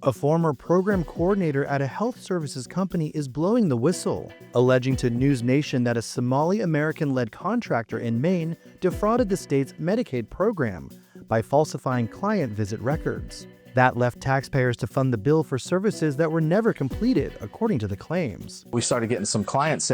A former program coordinator at a health services company is blowing the whistle, alleging to Newsnation that a Somali-American-led contractor in Maine defrauded the state's Medicaid program by falsifying client visit records. That left taxpayers to fund the bill for services that were never completed, according to the claims. We started getting some clients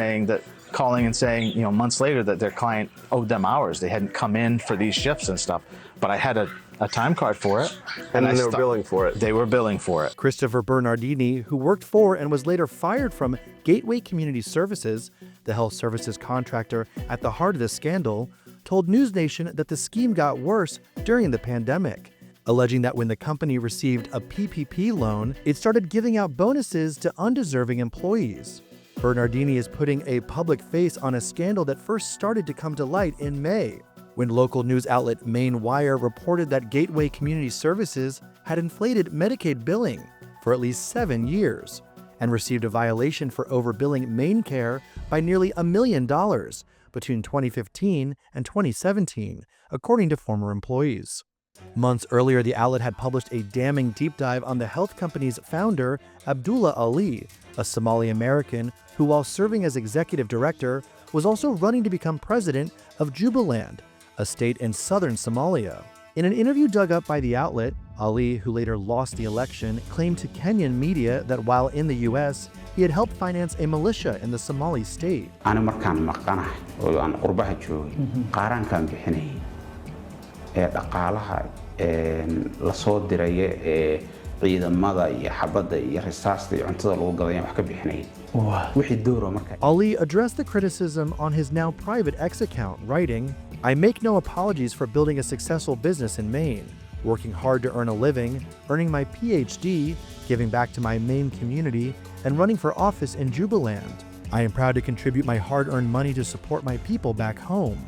calling and saying, months later that their client owed them hours. They hadn't come in for these shifts and stuff, but I had a time card for it. And they were billing for it. They were billing for it. Christopher Bernardini, who worked for and was later fired from Gateway Community Services, the health services contractor at the heart of the scandal, told Newsnation that the scheme got worse during the pandemic, alleging that when the company received a PPP loan, it started giving out bonuses to undeserving employees. Bernardini is putting a public face on a scandal that first started to come to light in May, when local news outlet MaineWire reported that Gateway Community Services had inflated Medicaid billing for at least 7 years and received a violation for overbilling MaineCare by nearly $1 million between 2015 and 2017, according to former employees. Months earlier, the outlet had published a damning deep dive on the health company's founder, Abdullah Ali, a Somali American who, while serving as executive director, was also running to become president of Jubaland, a state in southern Somalia. In an interview dug up by the outlet, Ali, who later lost the election, claimed to Kenyan media that while in the U.S., he had helped finance a militia in the Somali state. Ali addressed the criticism on his now private X account, writing, "I make no apologies for building a successful business in Maine, working hard to earn a living, earning my PhD, giving back to my Maine community, and running for office in Jubaland. I am proud to contribute my hard-earned money to support my people back home.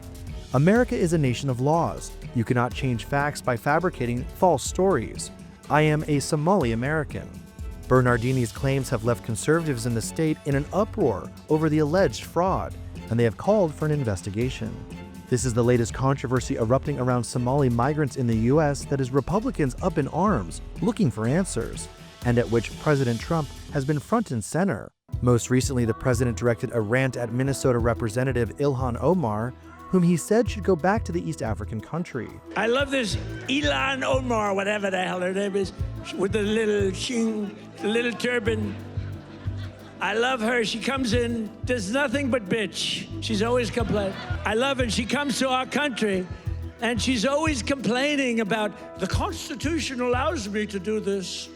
America is a nation of laws. You cannot change facts by fabricating false stories. I am a Somali American." Bernardini's claims have left conservatives in the state in an uproar over the alleged fraud, and they have called for an investigation. This is the latest controversy erupting around Somali migrants in the U.S. that has Republicans up in arms, looking for answers, and at which President Trump has been front and center. Most recently, the president directed a rant at Minnesota Representative Ilhan Omar, whom he said should go back to the East African country. I love this Ilhan Omar, whatever the hell her name is, with the little turban. I love her. She comes in, does nothing but bitch. She's always complaining. I love her. She comes to our country, and she's always complaining about the Constitution allows me to do this.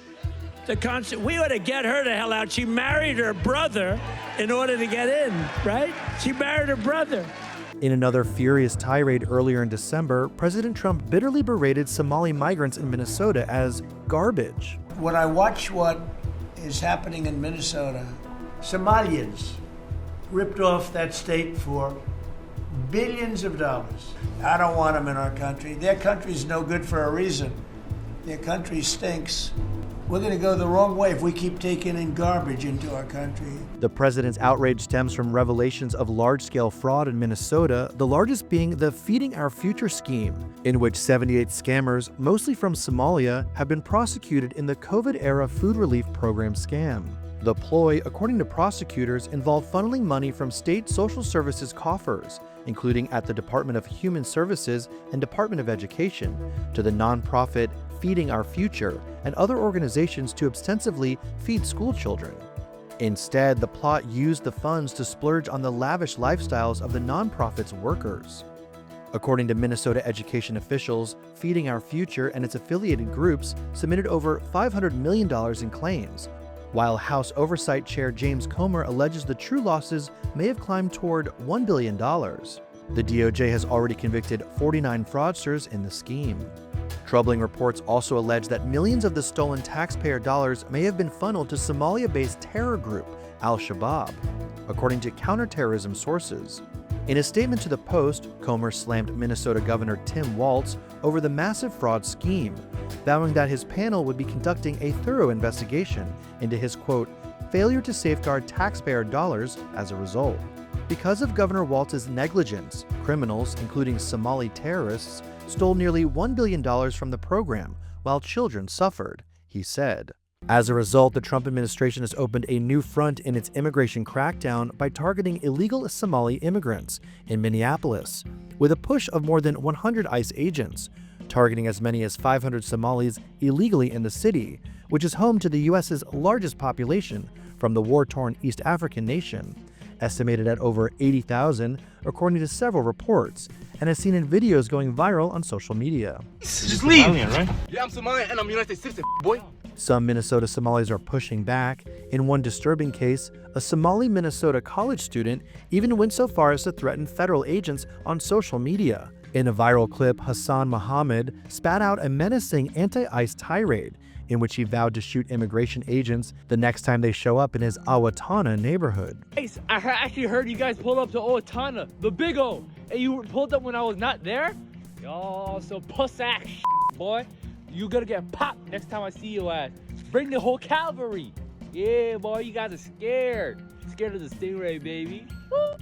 We ought to get her the hell out. She married her brother in order to get in, right? She married her brother. In another furious tirade earlier in December, President Trump bitterly berated Somali migrants in Minnesota as garbage. When I watch what is happening in Minnesota, Somalians ripped off that state for billions of dollars. I don't want them in our country. Their country's no good for a reason. Their country stinks. We're going to go the wrong way if we keep taking in garbage into our country. The president's outrage stems from revelations of large-scale fraud in Minnesota, the largest being the Feeding Our Future scheme, in which 78 scammers, mostly from Somalia, have been prosecuted in the COVID-era food relief program scam. The ploy, according to prosecutors, involved funneling money from state social services coffers, including at the Department of Human Services and Department of Education, to the nonprofit Feeding Our Future and other organizations to ostensibly feed school children. Instead, the plot used the funds to splurge on the lavish lifestyles of the nonprofit's workers. According to Minnesota education officials, Feeding Our Future and its affiliated groups submitted over $500 million in claims, while House Oversight Chair James Comer alleges the true losses may have climbed toward $1 billion. The DOJ has already convicted 49 fraudsters in the scheme. Troubling reports also allege that millions of the stolen taxpayer dollars may have been funneled to Somalia-based terror group Al-Shabaab, according to counterterrorism sources. In a statement to the Post, Comer slammed Minnesota Governor Tim Walz over the massive fraud scheme, vowing that his panel would be conducting a thorough investigation into his, quote, failure to safeguard taxpayer dollars as a result. Because of Governor Walz's negligence, criminals, including Somali terrorists, stole nearly $1 billion from the program while children suffered, he said. As a result, the Trump administration has opened a new front in its immigration crackdown by targeting illegal Somali immigrants in Minneapolis, with a push of more than 100 ICE agents, targeting as many as 500 Somalis illegally in the city, which is home to the U.S.'s largest population from the war-torn East African nation, estimated at over 80,000 according to several reports, and as seen in videos going viral on social media. Just leave. Somalian, right? Yeah, I'm Somalian and I'm United States citizen, boy. Some Minnesota Somalis are pushing back. In one disturbing case, a Somali Minnesota college student even went so far as to threaten federal agents on social media. In a viral clip, Hassan Mohammed spat out a menacing anti-ICE tirade in which he vowed to shoot immigration agents the next time they show up in his Owatonna neighborhood. Guys, I actually heard you guys pull up to Owatonna, the big O, and you pulled up when I was not there? Y'all so puss-ass boy. You gonna get popped next time I see you ass. Bring the whole cavalry. Yeah, boy, you guys are scared. Scared of the stingray, baby.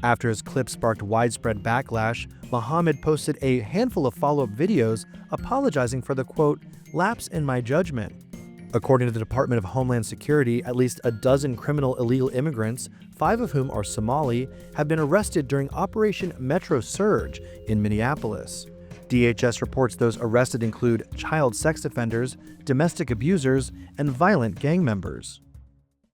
After his clip sparked widespread backlash, Mohammed posted a handful of follow-up videos apologizing for the, quote, lapse in my judgment. According to the Department of Homeland Security, at least a dozen criminal illegal immigrants, 5 of whom are Somali, have been arrested during Operation Metro Surge in Minneapolis. DHS reports those arrested include child sex offenders, domestic abusers, and violent gang members.